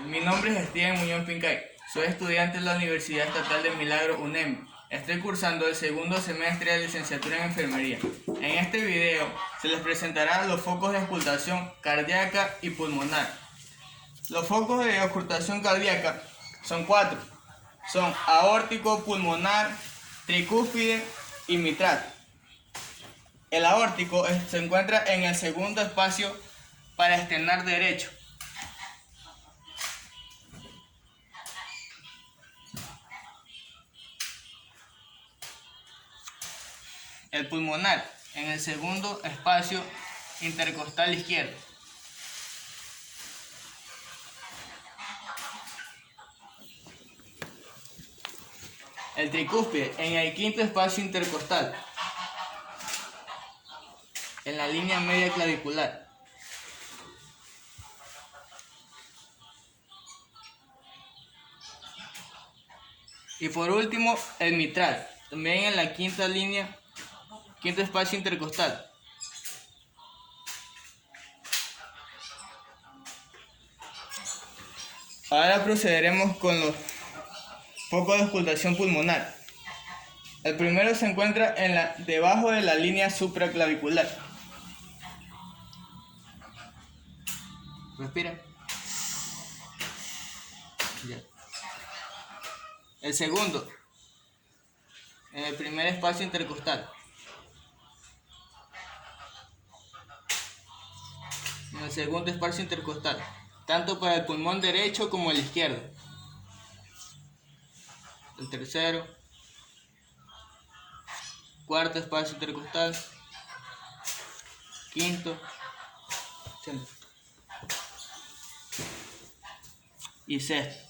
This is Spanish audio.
Mi nombre es Steven Muñoz Pincay. Soy estudiante de la Universidad Estatal de Milagro UNEM. Estoy cursando el segundo semestre de licenciatura en enfermería. En este video se les presentará los focos de auscultación cardíaca y pulmonar. Los focos de auscultación cardíaca son 4. Son aórtico, pulmonar, tricúspide y mitral. El aórtico se encuentra en el segundo espacio para externar derecho. El pulmonar en el segundo espacio intercostal izquierdo. El tricúspide en el quinto espacio intercostal, en la línea media clavicular. Y por último, el mitral, también en la quinta línea, quinto espacio intercostal. Ahora procederemos con los focos de auscultación pulmonar. El primero se encuentra debajo de la línea supraclavicular. Respira. Ya. El segundo, en el primer espacio intercostal. En el segundo espacio intercostal, tanto para el pulmón derecho como el izquierdo. El tercero, cuarto espacio intercostal, quinto, y sexto.